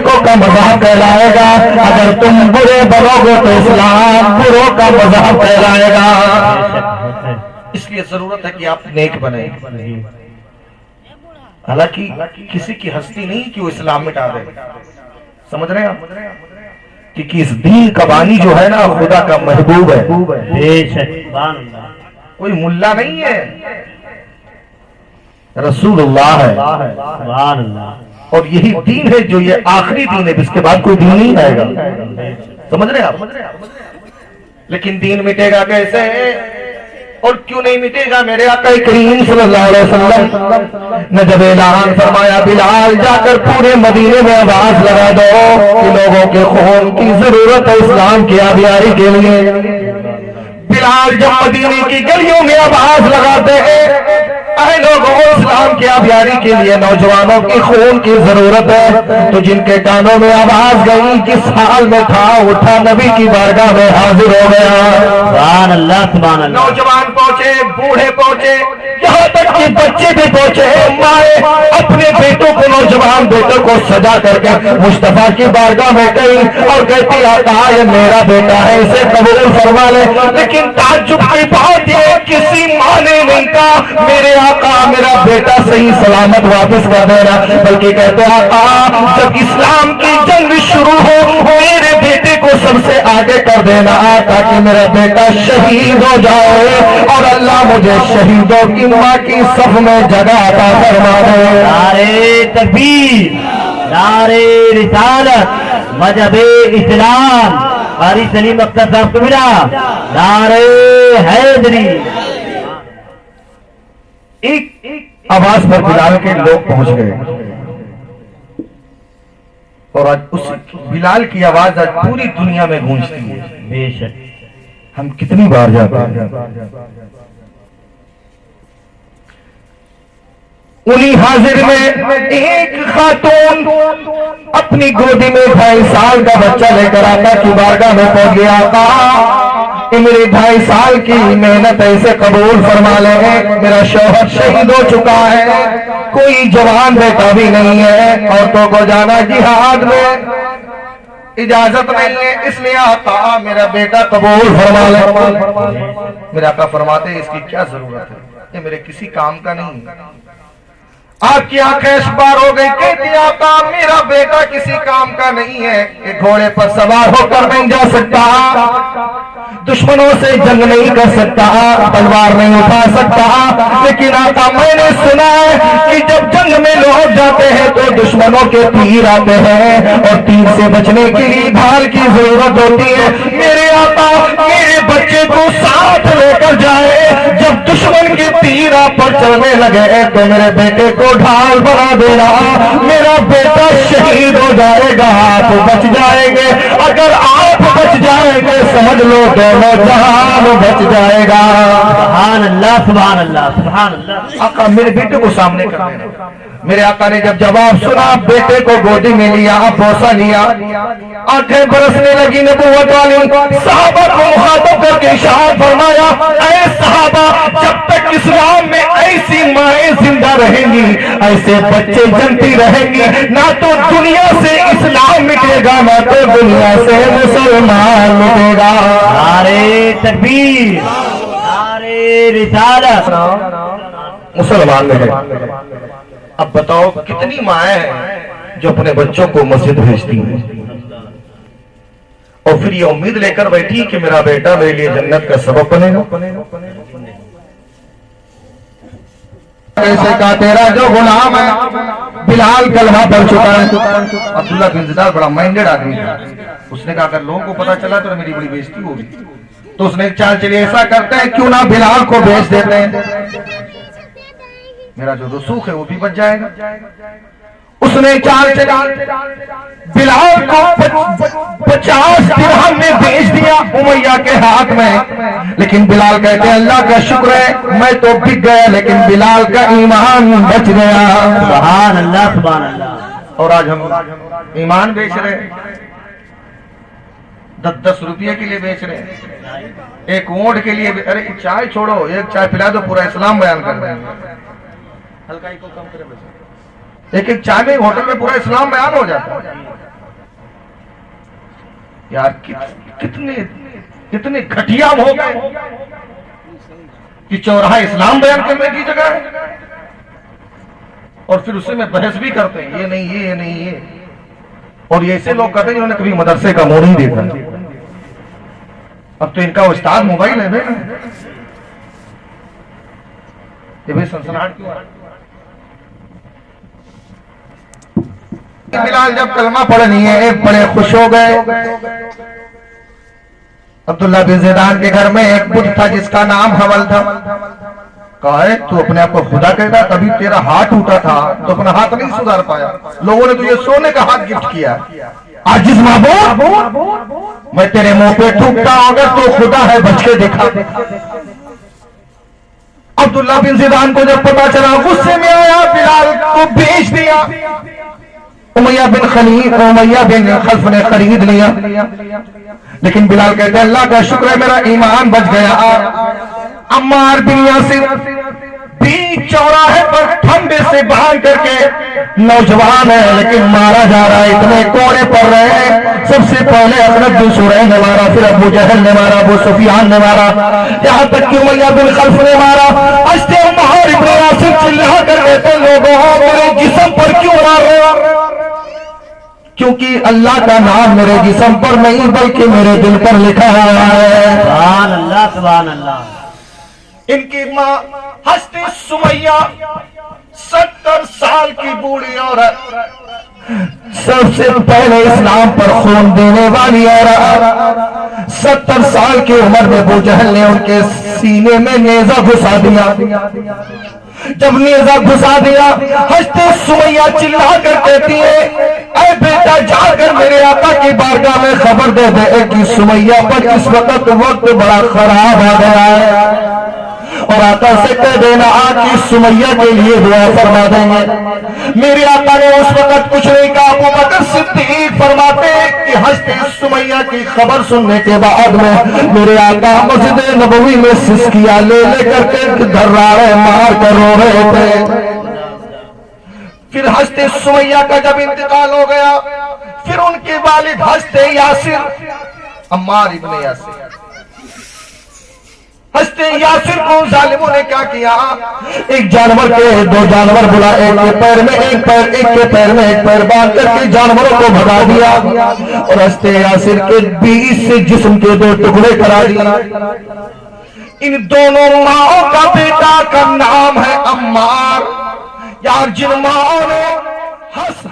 نیکوں کا مذہب کہلائے گا، اگر تم برے بنو گے تو اسلام بروں کا مذہب کہلائے گا۔ اس لیے ضرورت ہے کہ آپ نیک بنیں۔ حالانکہ کسی کی ہستی نہیں کہ وہ اسلام مٹا دے، سمجھ رہے ہیں آپ؟ کہ اس دین کا بانی جو ہے نا خدا کا محبوب ہے، کوئی ملا نہیں ہے، رسول اللہ ہے، اور یہی دین ہے جو یہ آخری دین ہے، اس کے بعد کوئی دین نہیں آئے گا، سمجھ رہے ہیں آپ؟ لیکن دین مٹے گا کیسے اور کیوں نہیں مٹے گا؟ میرے آقا کریم صلی اللہ علیہ وسلم نے جب اعلان فرمایا بلال جا کر پورے مدینے میں آواز لگا دو کہ لوگوں کے خون کی ضرورت ہے اسلام کی آبیاری کے لیے، بلال جب مدینے کی گلیوں میں آواز لگاتے ہیں اے لوگوں اسلام کی آبیاری کے لیے نوجوانوں کی خون کی ضرورت ہے، تو جن کے کانوں میں آواز گئی جس حال میں تھا اٹھا نبی کی بارگاہ میں حاضر ہو گیا۔ سبحان اللہ سبحان اللہ۔ نوجوان پہنچے، بوڑھے پہنچے، یہاں تک کہ بچے بھی پہنچے، مائیں اپنے بیٹوں کو، نوجوان بیٹوں کو سجا کر کے مصطفیٰ کی بارگاہ میں گئی اور کہتی آقا یہ میرا بیٹا ہے اسے قبول فرما لے، لیکن تعجب کی بات یہ کسی ماں نے نہیں کہا میرے آقا میرا بیٹا صحیح سلامت واپس کر دینا، بلکہ کہتے آقا جب اسلام کی جنگ شروع ہو میرے بیٹے کو سب سے آگے کر دینا تاکہ میرا بیٹا شہید ہو جائے اور اللہ مجھے شہیدوں کی ماں کی صف میں جگہ عطا فرما دے۔ نعرے تکبیر، نعرے رسالت، مذہب اسلام، قاری سلیم اختر صاحب کو ملا، نعرے حیدری۔ ایک آواز پر بلال کے لوگ پہنچ گئے اور آج اس بلال کی آواز آج پوری دنیا میں گونجتی ہے۔ بے شک ہم کتنی بار جاتے ہیں، انہی حاضر میں ایک خاتون اپنی گودی میں 2.5 سال کا بچہ لے کر آقا کی بارگاہ میں پہنچ گیا، آقا میری 2.5 سال کی محنت ایسے قبول فرما لے، میرا شوہر شہید ہو چکا ہے، کوئی جوان بیٹا بھی نہیں ہے، عورتوں کو جانا جہاد میں اجازت نہیں ہے، اس لیے آقا میرا بیٹا قبول فرما لے۔ میرا آقا فرماتے اس کی کیا ضرورت ہے، یہ میرے کسی کام کا نہیں۔ آپ کی آنکھیں اشبار ہو گئی، کہتی آقا میرا بیٹا کسی کام کا نہیں ہے، یہ گھوڑے پر سوار ہو کر نہیں جا سکتا، دشمنوں سے جنگ نہیں کر سکتا، تلوار نہیں اٹھا سکتا، لیکن آقا میں نے سنا ہے کہ جب جنگ میں لوگ جاتے ہیں تو دشمنوں کے تیر آتے ہیں اور تیر سے بچنے کے لیے ڈھال کی ضرورت ہوتی ہے، میرے آقا میرے بچے کو ساتھ لے کر جائے، جب دشمن کے تیر آپ پر چلنے لگے تو میرے بیٹے کو ڈھال بنا دینا، میرا بیٹا شہید ہو جائے گا، آپ بچ جائیں گے، اگر آپ بچ جائیں گے سمجھ لو دونوں جہان بچ جائے گا۔ سبحان اللہ سبحان اللہ سبحان اللہ۔ آقا میرے بیٹے کو سامنے کر دینا۔ میرے آقا نے جب جواب سنا بیٹے کو گودی میں لیا، بوسہ لیا، آنکھیں برسنے لگی نبوت والی، صحابہ کو مخاطب کر کے ارشاد فرمایا اے صحابہ جب تک اسلام میں ایسی مائیں زندہ رہیں گی ایسے بچے جنتی رہیں گی، نہ تو دنیا سے اسلام مٹے گا نہ تو دنیا سے مسلمان مٹے گا۔ نعرے تکبیر، نعرے رسالت۔ مسلمان میں ہے۔ اب بتاؤ کتنی مائیں ہیں جو اپنے بچوں کو مسجد بھیجتی ہیں اور پھر یہ امید لے کر بیٹھی کہ میرا بیٹا میرے لیے جنت کا سبب بنے گا۔ ایسے کا تیرا جو غلام ہے بلال کلمہ پڑھ چکا ہے۔ عبداللہ بن زیاد بڑا مائنڈڈ آدمی تھا، اس نے کہا اگر لوگوں کو پتا چلا تو میری بڑی بےزتی ہوگی، تو اس نے چال چلیے ایسا کرتے ہیں کیوں نہ بلال کو بھیج دیتے ہیں، میرا جو رسوخ ہے وہ بھی بچ جائے گا۔ اس نے چال چلا بلال کو 50 درہم میں بھیج دیا امیہ کے ہاتھ میں، لیکن بلال کہتے ہیں اللہ کا شکر ہے میں تو بک گیا لیکن بلال کا ایمان بچ گیا۔ سبحان اللہ سبحان اللہ۔ اور آج ہم ایمان بیچ رہے ہیں، 10 روپے کے لیے بیچ رہے ہیں، ایک ووٹ کے لیے، ارے چائے چھوڑو ایک چائے پلا دو پورا اسلام بیان کر رہے ہیں، ہلکائی کو کم کرے بچے، ایک چائے میں ہوٹل میں پورا اسلام بیان ہو جاتا ہے۔ یار کتنے گھٹیا ہو گئے کہ چوراہا اسلام بیان کرنے کی جگہ ہے، اور پھر اسے میں بحث بھی کرتے ہیں یہ نہیں یہ نہیں یہ، اور یہ ایسے لوگ کہتے ہیں جنہوں نے کبھی مدرسے کا موڑ نہیں دیکھا۔ اب تو ان کا استاد موبائل ہے بھائی، یہ بھی سنسناہٹ کیوں ہے؟ بلال جب کلمہ پڑھنی ہے بڑے خوش ہو گئے۔ عبداللہ بن زیدان کے گھر میں ایک بت تھا جس کا نام حول تھا۔ کہا ہے تو اپنے آپ کو خدا کہتا، کبھی تیرا ہاتھ ٹوٹا تھا تو اپنا ہاتھ نہیں سدھار پایا، لوگوں نے تجھے سونے کا ہاتھ گفٹ کیا، عاجز معبود میں تیرے منہ پہ تھوکتا ہوں اگر تو خدا ہے بچ کے دکھا۔ عبداللہ بن زیدان کو جب پتا چلا غصے میں آیا، بلال کو بیچ دیا۔ امیہ بن خلف نے خرید لیا، لیکن بلال کہتے ہیں اللہ کا شکر ہے میرا ایمان بچ گیا۔ عمار بن یاسر بیچ چوراہے پر ٹھنڈے سے باندھ کر کے نوجوان ہے لیکن مارا جا رہا ہے، اتنے کوڑے پڑ رہے ہیں۔ سب سے پہلے حضرت بن سورین نے مارا، پھر ابو جہل نے مارا، ابو سفیان نے مارا، یہاں تک کہ امیہ بن خلف نے مارا۔ ہنستے عمار بن یاسر چلا کر کہتے لوگوں میرے جسم پر کیوں مار رہے ہو؟ کیونکہ اللہ کا نام میرے جسم پر نہیں بلکہ میرے دل پر لکھا ہوا ہے۔ سبحان اللہ سبحان اللہ۔ ان کی ماں ہستی سمیہ 70 سال کی بوڑھی عورت، سب سے پہلے اسلام پر خون دینے والی عورت، 70 سال کی عمر میں ابو جہل نے ان کے سینے میں نیزہ گھسا دیا۔ جب نیزہ گھسا دیا ہستی سمیہ چلا کر کہتی ہے اے بیٹا جا کر میرے آقا کی بارگاہ میں خبر دے دے کہ سمیہ پر اس وقت بڑا خراب آ گیا ہے، اور آقا سے کہہ دینا کہ سمیہ کے لیے دعا فرما دیں گے۔ میرے آقا نے اس وقت کچھ نہیں کہا۔ ابو بکر صدیق فرماتے کہ ہستی سمیہ کی خبر سننے کے بعد میں میرے آقا مسجد نبوی میں سسکیاں لے کر کے دھرارے مار کر رو رہے تھے۔ پھر ہستی سمیہ کا جب انتقال ہو گیا، پھر ان کے والد ہستی یاسر، عمار ابن یاسر، ہستے یاسر کو ظالموں نے کیا کیا؟ ایک جانور کے 2 جانور بلا، ایک کے پیر میں ایک پیر، ایک کے پیر میں ایک پیر باندھ کر کے جانوروں کو بھگا دیا، اور ہستے یاسر کے 20 سے جسم کے 2 ٹکڑے کرا دیا۔ ان دونوں ماؤں کا بیٹا کا نام ہے عمار۔ یار جن ماؤں نے ہس